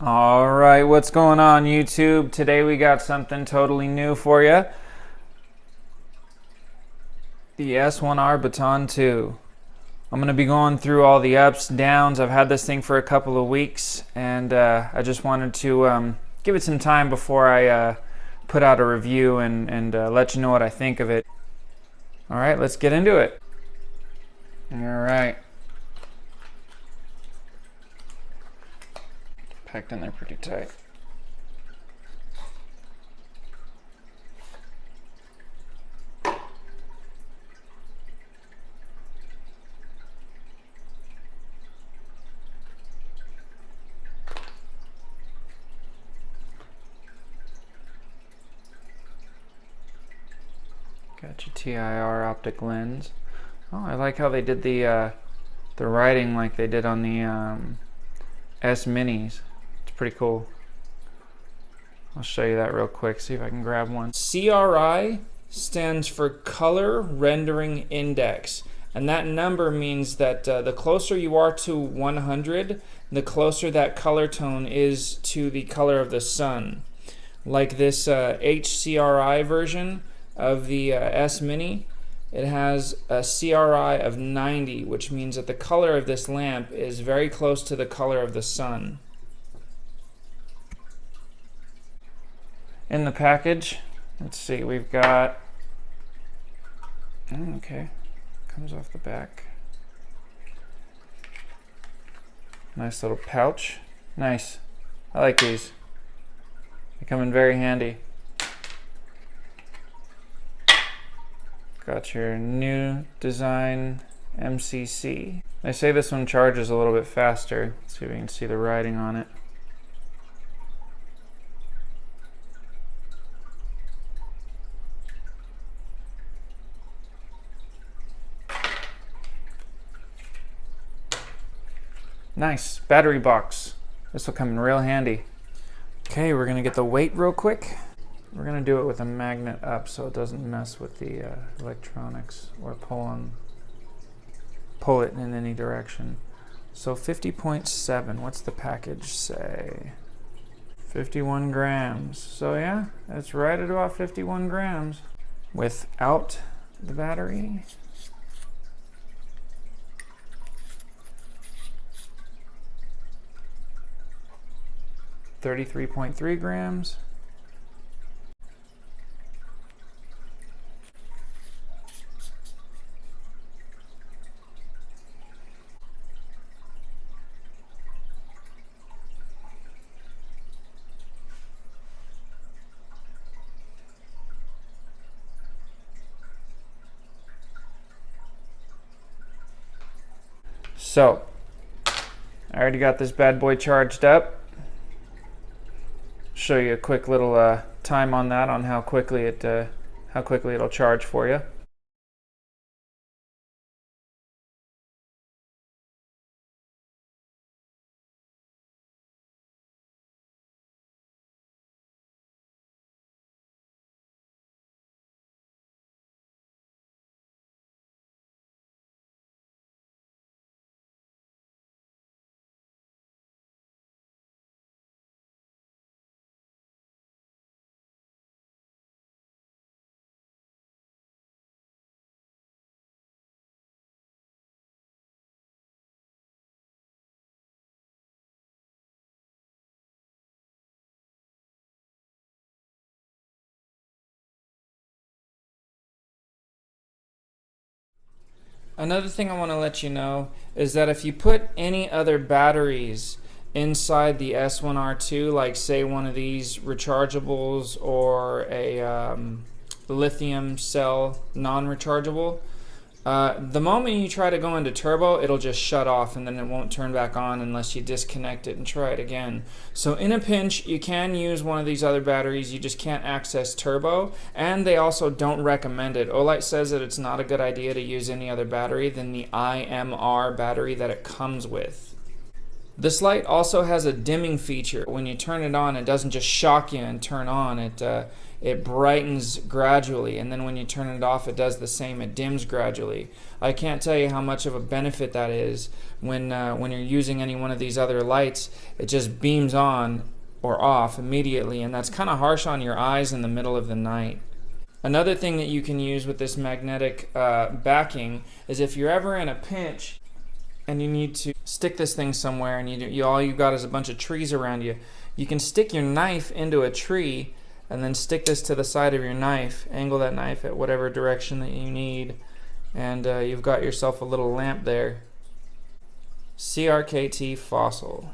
All right, what's going on YouTube? Today we got something totally new for you. The S1R Baton II. I'm going to be going through all the ups, downs. I've had this thing for a couple of weeks, and I just wanted to give it some time before I put out a review and let you know what I think of it. All right, let's get into it. All right. Packed in there pretty tight. Got your TIR optic lens. Oh, I like how they did the writing like they did on the S Minis. It's pretty cool. I'll show you that real quick, see if I can grab one. CRI stands for Color Rendering Index, and that number means that the closer you are to 100, the closer that color tone is to the color of the sun. Like this HCRI version of the S Mini, it has a CRI of 90, which means that the color of this lamp is very close to the color of the sun. In the package, let's see, we've got, okay, comes off the back. Nice little pouch. Nice. I like these. They come in very handy. Got your new design MCC. They say this one charges a little bit faster. Let's see if we can see the writing on it. Nice battery box. This will come in real handy. Okay, we're gonna get the weight real quick. We're gonna do it with a magnet up so it doesn't mess with the electronics or pull it in any direction. So 50.7, what's the package say? 51 grams. So yeah, it's right at about 51 grams. Without the battery. $33.3 grams. So, I already got this bad boy charged up. Show you a quick little time on that, on how quickly it'll charge for you. Another thing I want to let you know is that if you put any other batteries inside the S1R2, like say one of these rechargeables or a lithium cell non-rechargeable, the moment you try to go into turbo, it'll just shut off and then it won't turn back on unless you disconnect it and try it again. So in a pinch, you can use one of these other batteries, you just can't access turbo, and they also don't recommend it. Olight says that it's not a good idea to use any other battery than the IMR battery that it comes with. This light also has a dimming feature. When you turn it on, it doesn't just shock you and turn on. It brightens gradually, and then when you turn it off, it does the same. It dims gradually. I can't tell you how much of a benefit that is when you're using any one of these other lights. It just beams on or off immediately, and that's kind of harsh on your eyes in the middle of the night. Another thing that you can use with this magnetic backing is if you're ever in a pinch and you need to stick this thing somewhere, and all you've got is a bunch of trees around you, you can stick your knife into a tree and then stick this to the side of your knife, angle that knife at whatever direction that you need, and you've got yourself a little lamp there. CRKT Fossil.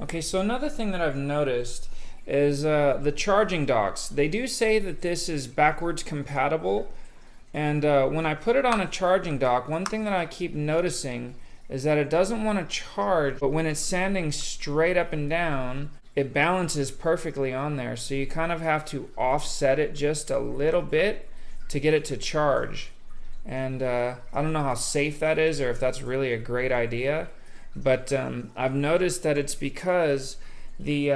Okay, so another thing that I've noticed is the charging docks. They do say that this is backwards compatible, and when I put it on a charging dock, one thing that I keep noticing is that it doesn't want to charge, but when it's standing straight up and down, it balances perfectly on there. So you kind of have to offset it just a little bit to get it to charge. And I don't know how safe that is or if that's really a great idea. But I've noticed that it's because the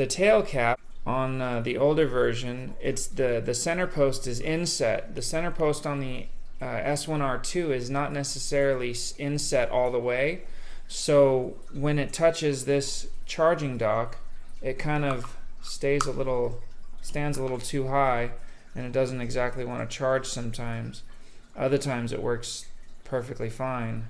tail cap on the older version, it's the center post is inset. The center post on the S1R2 is not necessarily inset all the way. So when it touches this charging dock, it kind of stands a little too high, and it doesn't exactly want to charge sometimes. Other times it works perfectly fine.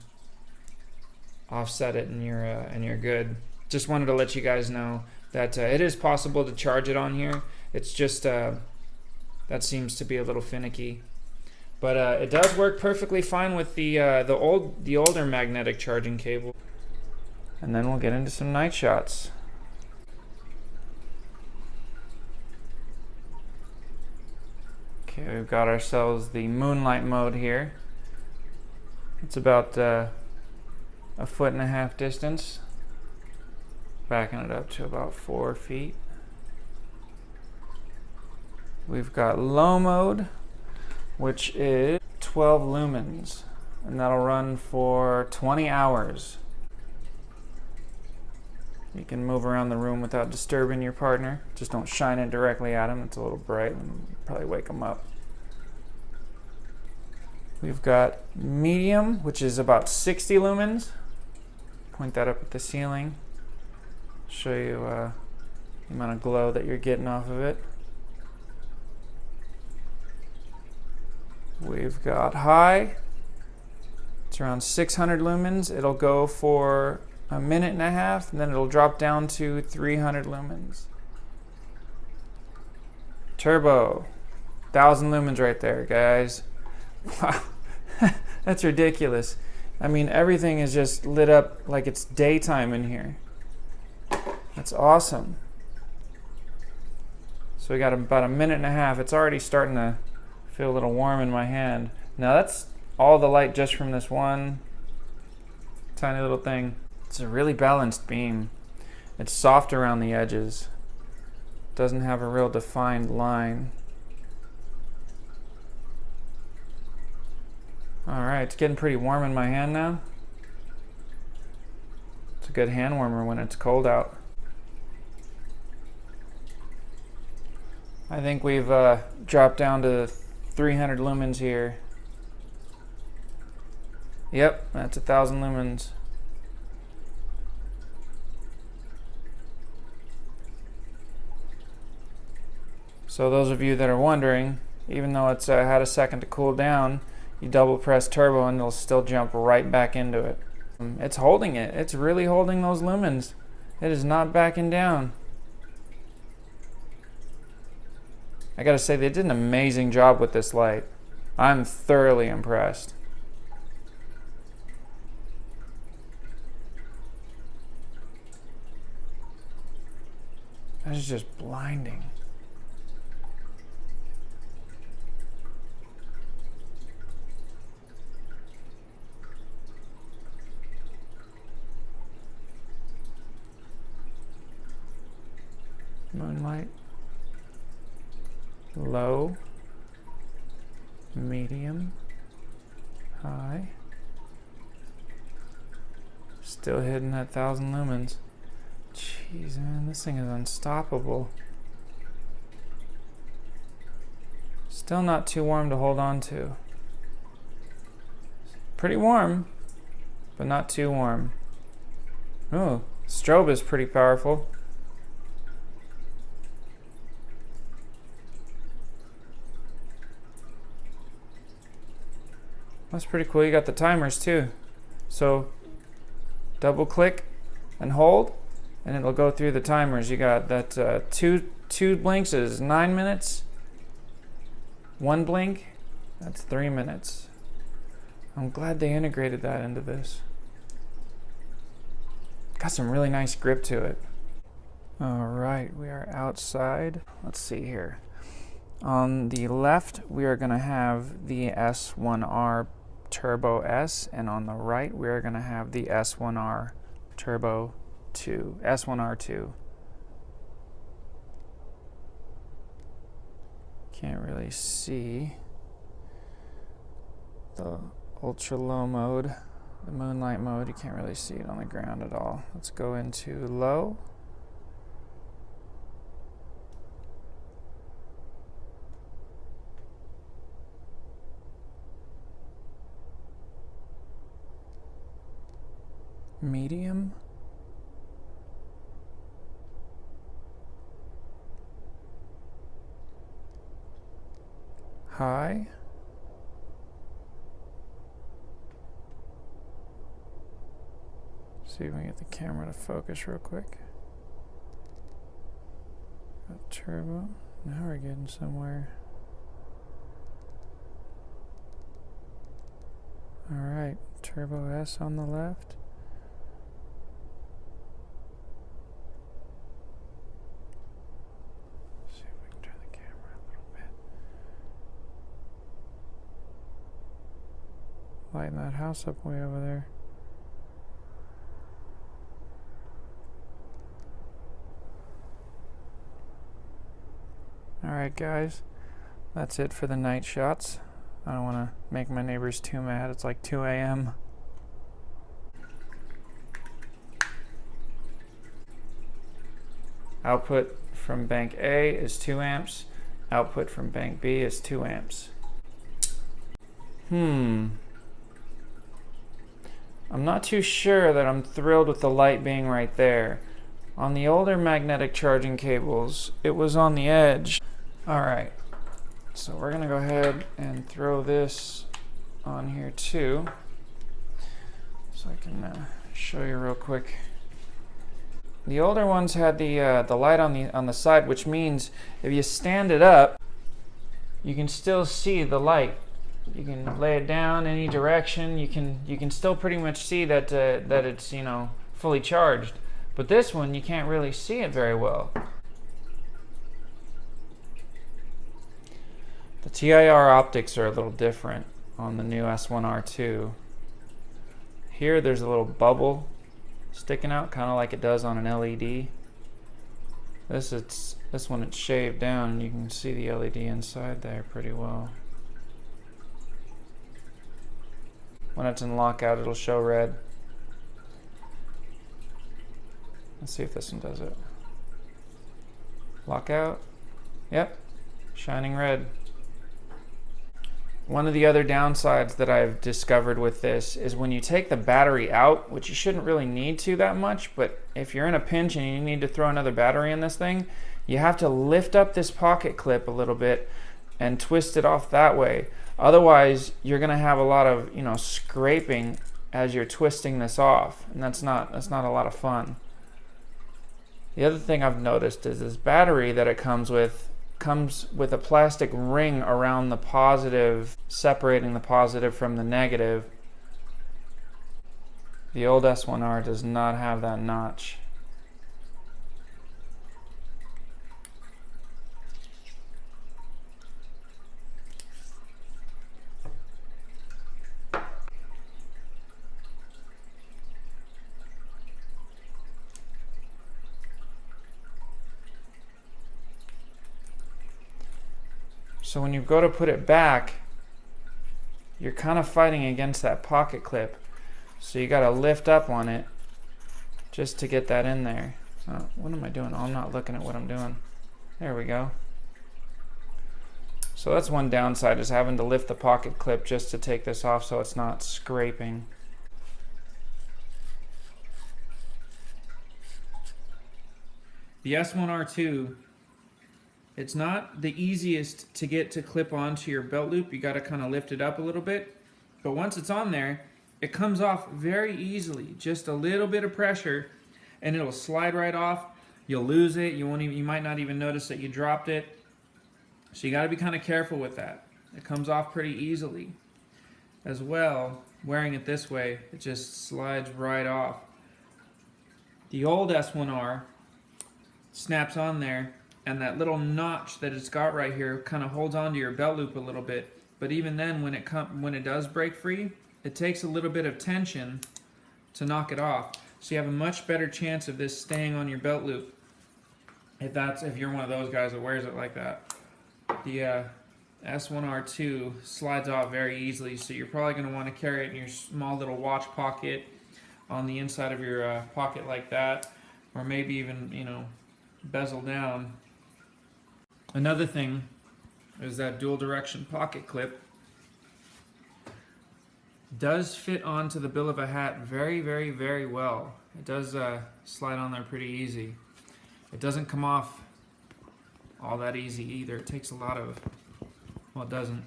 Offset it and you're good. Just wanted to let you guys know that it is possible to charge it on here. It's just that seems to be a little finicky, but it does work perfectly fine with the older magnetic charging cable. And then we'll get into some night shots. Okay, we've got ourselves the moonlight mode here. It's about a 1.5 foot distance, backing it up to about 4 feet. We've got low mode, which is 12 lumens, and that'll run for 20 hours. You can move around the room without disturbing your partner. Just don't shine it directly at him. It's a little bright and probably wake him up. We've got medium, which is about 60 lumens. Point that up at the ceiling. Show you the amount of glow that you're getting off of it. We've got high. It's around 600 lumens. It'll go for 1.5 minutes, and then it'll drop down to 300 lumens. Turbo. 1,000 lumens right there, guys. Wow. That's ridiculous. I mean, everything is just lit up like it's daytime in here. That's awesome. So we got about 1.5 minutes. It's already starting to feel a little warm in my hand. Now that's all the light just from this one tiny little thing. It's a really balanced beam. It's soft around the edges. Doesn't have a real defined line. Alright, it's getting pretty warm in my hand now. It's a good hand warmer when it's cold out. I think we've dropped down to 300 lumens here. Yep, that's 1,000 lumens. So those of you that are wondering, even though it's had a second to cool down, you double press turbo and it'll still jump right back into it. It's holding it. It's really holding those lumens. It is not backing down. I gotta say, they did an amazing job with this light. I'm thoroughly impressed. That is just blinding. Moonlight. Low. Medium. High. Still hitting that 1,000 lumens. Jeez, man, this thing is unstoppable. Still not too warm to hold on to. Pretty warm, but not too warm. Oh, strobe is pretty powerful. That's pretty cool. You got the timers too. So double click and hold, and it'll go through the timers. You got that two blinks is 9 minutes. One blink, that's 3 minutes. I'm glad they integrated that into this. Got some really nice grip to it. All right, we are outside. Let's see here. On the left, we are gonna have the S1R Turbo S, and on the right, we are gonna have the S1R Turbo 2, S1R2. Can't really see the ultra low mode, the moonlight mode. You can't really see it on the ground at all. Let's go into low. Medium. High. See if we can get the camera to focus real quick. Got turbo. Now we're getting somewhere. Alright, Turbo S on the left. See if we can turn the camera a little bit. Lighten that house up way over there. Alright guys, that's it for the night shots. I don't want to make my neighbors too mad. It's like 2 a.m. Output from bank A is 2 amps. Output from bank B is 2 amps. I'm not too sure that I'm thrilled with the light being right there. On the older magnetic charging cables, it was on the edge. Alright, so we're gonna go ahead and throw this on here too, so I can show you real quick. The older ones had the light on the side, which means if you stand it up, you can still see the light. You can lay it down any direction. You can still pretty much see that that it's, you know, fully charged. But this one, you can't really see it very well. The TIR optics are a little different on the new S1R2. Here there's a little bubble sticking out, kind of like it does on an LED. This one it's shaved down, and you can see the LED inside there pretty well. When it's in lockout, it'll show red. Let's see if this one does it. Lockout. Yep, shining red. One of the other downsides that I've discovered with this is when you take the battery out, which you shouldn't really need to that much, but if you're in a pinch and you need to throw another battery in this thing, you have to lift up this pocket clip a little bit and twist it off that way. Otherwise, you're gonna have a lot of, you know, scraping as you're twisting this off, and that's not a lot of fun. The other thing I've noticed is this battery that it comes with a plastic ring around the positive, separating the positive from the negative. The old S1R does not have that notch. So when you go to put it back, you're kind of fighting against that pocket clip. So you got to lift up on it just to get that in there. What am I doing? Oh, I'm not looking at what I'm doing. There we go. So that's one downside, is having to lift the pocket clip just to take this off so it's not scraping. The S1R2, it's not the easiest to get to clip onto your belt loop. You got to kind of lift it up a little bit. But once it's on there, it comes off very easily. Just a little bit of pressure and it'll slide right off. You'll lose it. You might not even notice that you dropped it. So you got to be kind of careful with that. It comes off pretty easily. As well, wearing it this way, it just slides right off. The old S1R snaps on there, and that little notch that it's got right here kind of holds onto your belt loop a little bit. But even then, when it does break free, it takes a little bit of tension to knock it off. So you have a much better chance of this staying on your belt loop if you're one of those guys that wears it like that. The S1R2 slides off very easily, so you're probably going to want to carry it in your small little watch pocket, on the inside of your pocket like that, or maybe even, bezel down. Another thing is that dual direction pocket clip does fit onto the bill of a hat very, very, very well. It does slide on there pretty easy. It doesn't come off all that easy either. It takes a lot of, well, it doesn't.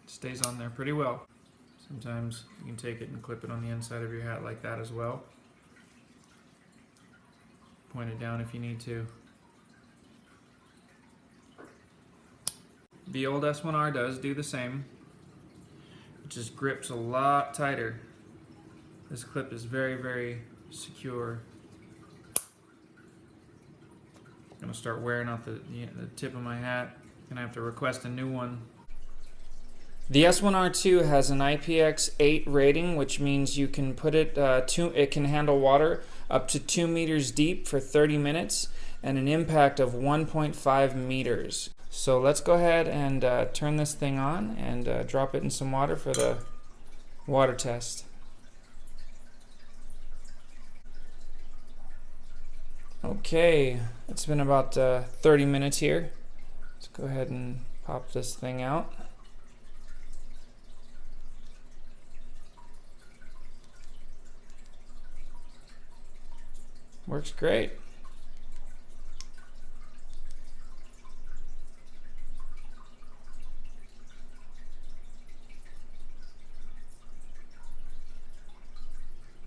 It stays on there pretty well. Sometimes you can take it and clip it on the inside of your hat like that as well. Point it down if you need to. The old S1R does do the same. It just grips a lot tighter. This clip is very, very secure. I'm gonna start wearing out the tip of my hat. Gonna have to request a new one. The S1R2 has an IPX8 rating, which means you can put it it can handle water up to 2 meters deep for 30 minutes and an impact of 1.5 meters. So let's go ahead and turn this thing on and drop it in some water for the water test. Okay, it's been about 30 minutes here. Let's go ahead and pop this thing out. Works great.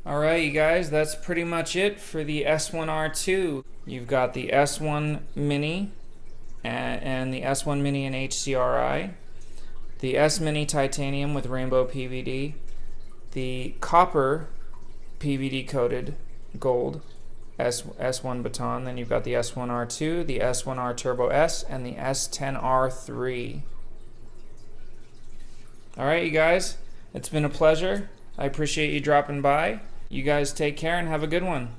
Alright, you guys, that's pretty much it for the S1R2. You've got the S1 Mini and the S1 Mini in HCRI, the S Mini Titanium with rainbow PVD, the copper PVD coated gold S1 Baton, then you've got the S1R2, the S1R Turbo S, and the S10R3. Alright, you guys, it's been a pleasure. I appreciate you dropping by. You guys take care and have a good one.